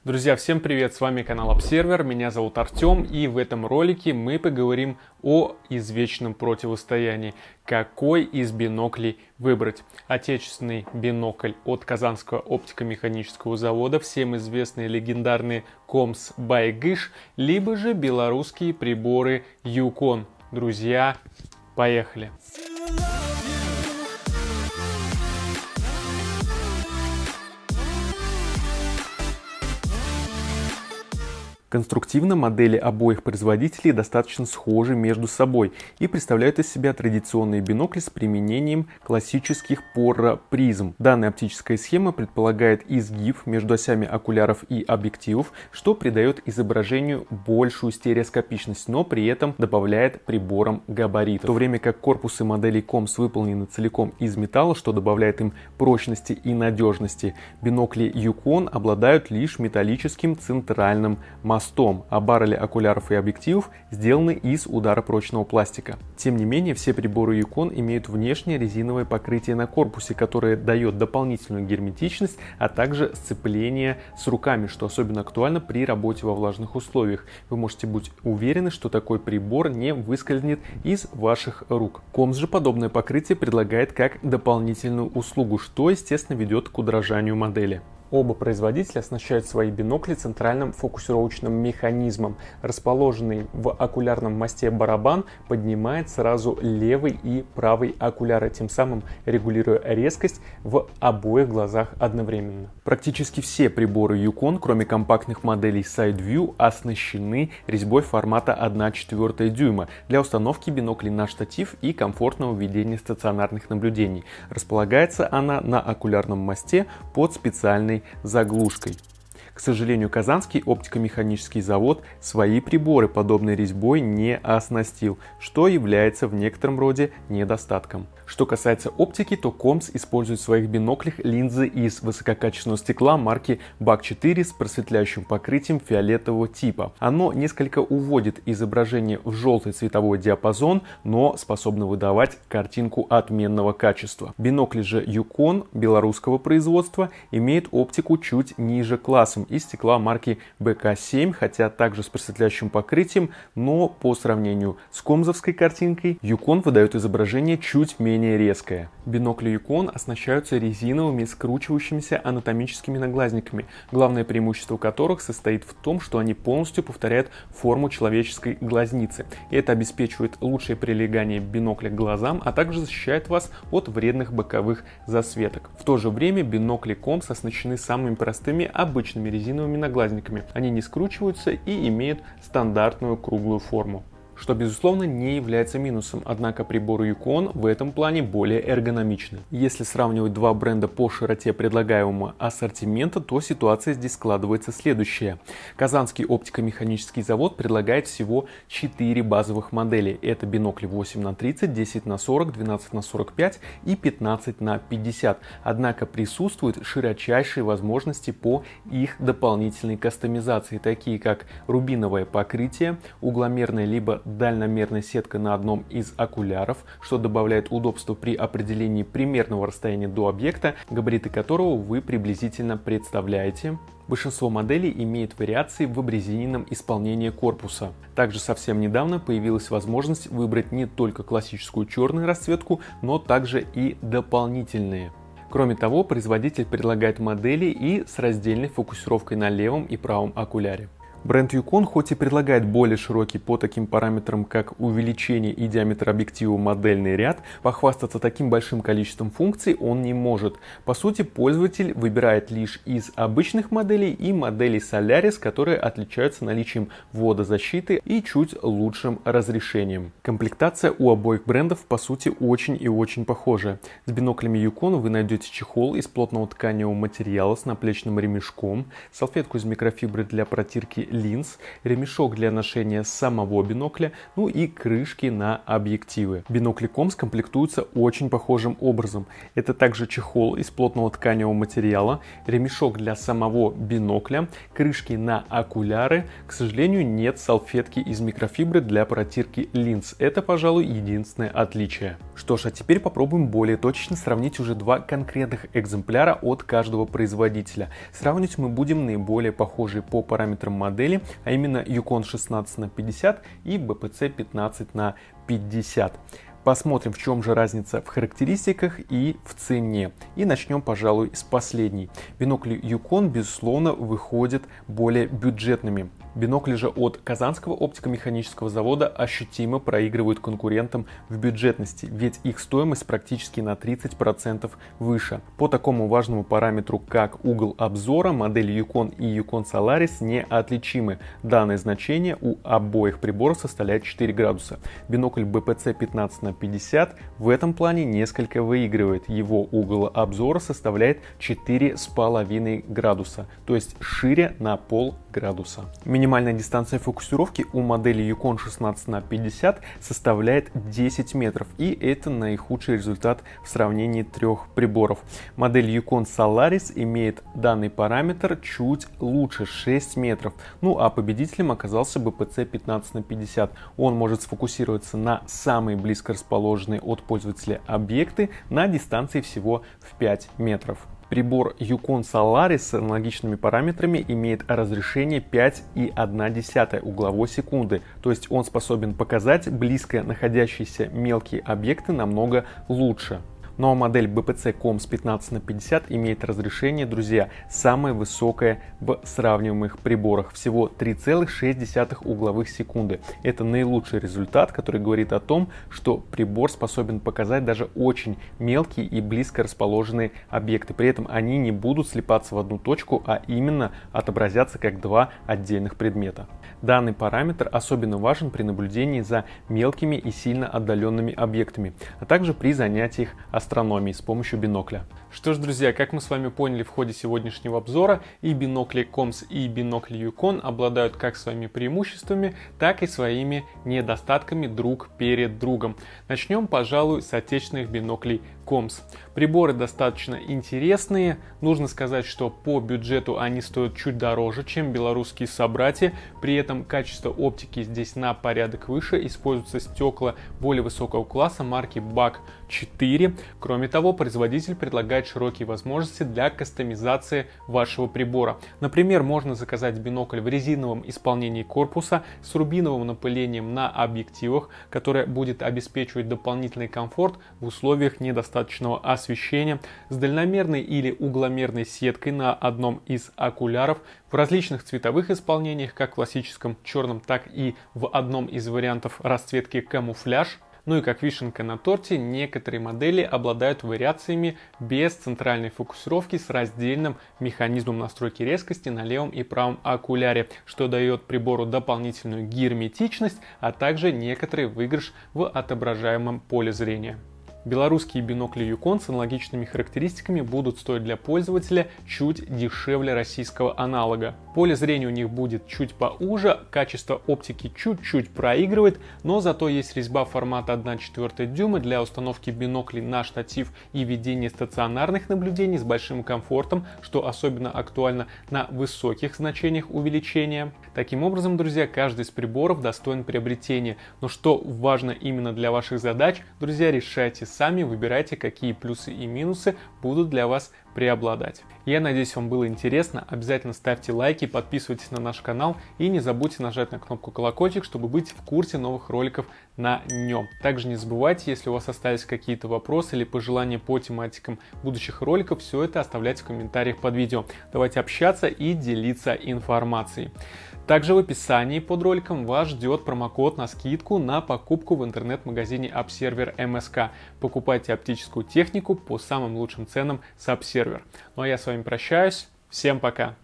Друзья, всем привет! С вами канал Observer, меня зовут Артем, и в этом ролике мы поговорим о извечном противостоянии. Какой из биноклей выбрать? Отечественный бинокль от Казанского оптико-механического завода, всем известные легендарные Комс Байгыш, либо же белорусские приборы Юкон. Друзья, поехали! Конструктивно модели обоих производителей достаточно схожи между собой и представляют из себя традиционные бинокли с применением классических порро-призм. Данная оптическая схема предполагает изгиб между осями окуляров и объективов, что придает изображению большую стереоскопичность, но при этом добавляет приборам габаритов. В то время как корпусы моделей Комс выполнены целиком из металла, что добавляет им прочности и надежности, бинокли Юкон обладают лишь металлическим центральным мостом, а баррели окуляров и объективов сделаны из ударопрочного пластика. Тем не менее, все приборы Юкон имеют внешнее резиновое покрытие на корпусе, которое дает дополнительную герметичность, а также сцепление с руками, что особенно актуально при работе во влажных условиях. Вы можете быть уверены, что такой прибор не выскользнет из ваших рук. Комс же подобное покрытие предлагает как дополнительную услугу, что, естественно, ведет к удорожанию модели. Оба производителя оснащают свои бинокли центральным фокусировочным механизмом. Расположенный в окулярном мосте барабан поднимает сразу левый и правый окуляры, тем самым регулируя резкость в обоих глазах одновременно. Практически все приборы Юкон, кроме компактных моделей Side View, оснащены резьбой формата 1/4 дюйма для установки биноклей на штатив и комфортного ведения стационарных наблюдений. Располагается она на окулярном мосте под специальной заглушкой. К сожалению, Казанский оптико-механический завод свои приборы подобной резьбой не оснастил, что является в некотором роде недостатком. Что касается оптики, то Комс использует в своих биноклях линзы из высококачественного стекла марки BAK4 с просветляющим покрытием фиолетового типа. Оно несколько уводит изображение в желтый цветовой диапазон, но способно выдавать картинку отменного качества. Бинокли же Юкон белорусского производства имеют оптику чуть ниже классом из стекла марки BK7, хотя также с просветляющим покрытием, но по сравнению с комзовской картинкой Юкон выдает изображение чуть менее резкое. Бинокли Юкон оснащаются резиновыми скручивающимися анатомическими наглазниками, главное преимущество которых состоит в том, что они полностью повторяют форму человеческой глазницы. И это обеспечивает лучшее прилегание бинокля к глазам, а также защищает вас от вредных боковых засветок. В то же время бинокли Комс оснащены самыми простыми обычными резиновыми наглазниками. Они не скручиваются и имеют стандартную круглую форму, что, безусловно, не является минусом, однако приборы Юкон в этом плане более эргономичны. Если сравнивать два бренда по широте предлагаемого ассортимента, то ситуация здесь складывается следующая. Казанский оптико-механический завод предлагает всего 4 базовых модели. Это бинокли 8х30, 10х40, 12х45 и 15х50. Однако присутствуют широчайшие возможности по их дополнительной кастомизации, такие как рубиновое покрытие, угломерное либо дальномерная сетка на одном из окуляров, что добавляет удобства при определении примерного расстояния до объекта, габариты которого вы приблизительно представляете. Большинство моделей имеет вариации в обрезиненном исполнении корпуса. Также совсем недавно появилась возможность выбрать не только классическую черную расцветку, но также и дополнительные. Кроме того, производитель предлагает модели и с раздельной фокусировкой на левом и правом окуляре. Бренд Юкон хоть и предлагает более широкий по таким параметрам, как увеличение и диаметр объектива модельный ряд, похвастаться таким большим количеством функций он не может. По сути, пользователь выбирает лишь из обычных моделей и моделей Solaris, которые отличаются наличием водозащиты и чуть лучшим разрешением. Комплектация у обоих брендов по сути очень и очень похожа. С биноклями Юкон вы найдете чехол из плотного тканевого материала с наплечным ремешком, салфетку из микрофибры для протирки линз, ремешок для ношения самого бинокля, ну и крышки на объективы. Бинокли Комс комплектуются очень похожим образом. Это также чехол из плотного тканевого материала, ремешок для самого бинокля, крышки на окуляры. К сожалению, нет салфетки из микрофибры для протирки линз. Это, пожалуй, единственное отличие. Что ж, а теперь попробуем более точно сравнить уже два конкретных экземпляра от каждого производителя. Сравнивать мы будем наиболее похожие по параметрам модели, а именно Yukon 16х50 и BPC 15х50. Посмотрим, в чем же разница в характеристиках и в цене. И начнем, пожалуй, с последней. Бинокли Yukon, безусловно, выходят более бюджетными. Бинокли же от Казанского оптико-механического завода ощутимо проигрывают конкурентам в бюджетности, ведь их стоимость практически на 30% выше. По такому важному параметру, как угол обзора, модели Yukon и Yukon Solaris неотличимы. Данное значение у обоих приборов составляет 4 градуса. Бинокль BPC 15х50 в этом плане несколько выигрывает. Его угол обзора составляет 4,5 градуса, то есть шире на полградуса. Минимальная дистанция фокусировки у модели Yukon 16х50 составляет 10 метров, и это наихудший результат в сравнении трех приборов. Модель Yukon Solaris имеет данный параметр чуть лучше, 6 метров. Ну а победителем оказался BPC 15х50. Он может сфокусироваться на самые близко расположенные от пользователя объекты на дистанции всего в 5 метров. Прибор Yukon Solaris с аналогичными параметрами имеет разрешение 5,1 угловой секунды, то есть он способен показать близко находящиеся мелкие объекты намного лучше. Ну а модель BPC Comms 15х50 имеет разрешение, друзья, самое высокое в сравниваемых приборах, всего 3,6 угловых секунды. Это наилучший результат, который говорит о том, что прибор способен показать даже очень мелкие и близко расположенные объекты. При этом они не будут слипаться в одну точку, а именно отобразятся как два отдельных предмета. Данный параметр особенно важен при наблюдении за мелкими и сильно отдаленными объектами, а также при занятиях астрономией с помощью бинокля. Что ж, друзья, как мы с вами поняли в ходе сегодняшнего обзора, и бинокли Comms, и бинокли Yukon обладают как своими преимуществами, так и своими недостатками друг перед другом. Начнем, пожалуй, с отечественных биноклей Comms. Приборы достаточно интересные. Нужно сказать, что по бюджету они стоят чуть дороже, чем белорусские собратья. При этом качество оптики здесь на порядок выше. Используются стекла более высокого класса марки BAK 4. Кроме того, производитель предлагает широкие возможности для кастомизации вашего прибора. Например, можно заказать бинокль в резиновом исполнении корпуса с рубиновым напылением на объективах, которое будет обеспечивать дополнительный комфорт в условиях недостаточного освещения, с дальномерной или угломерной сеткой на одном из окуляров, в различных цветовых исполнениях, как в классическом черном, так и в одном из вариантов расцветки камуфляж. Ну и как вишенка на торте, некоторые модели обладают вариациями без центральной фокусировки с раздельным механизмом настройки резкости на левом и правом окуляре, что дает прибору дополнительную герметичность, а также некоторый выигрыш в отображаемом поле зрения. Белорусские бинокли Yukon с аналогичными характеристиками будут стоить для пользователя чуть дешевле российского аналога. Поле зрения у них будет чуть поуже, качество оптики чуть-чуть проигрывает, но зато есть резьба формата 1/4 дюйма для установки биноклей на штатив и ведения стационарных наблюдений с большим комфортом, что особенно актуально на высоких значениях увеличения. Таким образом, друзья, каждый из приборов достоин приобретения. Но что важно именно для ваших задач, друзья, решайте сами, выбирайте, какие плюсы и минусы будут для вас преобладать. Я надеюсь, вам было интересно. Обязательно ставьте лайки, подписывайтесь на наш канал и не забудьте нажать на кнопку колокольчик, чтобы быть в курсе новых роликов на нем. Также не забывайте, если у вас остались какие-то вопросы или пожелания по тематикам будущих роликов, все это оставляйте в комментариях под видео. Давайте общаться и делиться информацией. Также в описании под роликом вас ждет промокод на скидку на покупку в интернет-магазине Observer MSK. Покупайте оптическую технику по самым лучшим ценам с Observer. Ну а я с вами прощаюсь. Всем пока!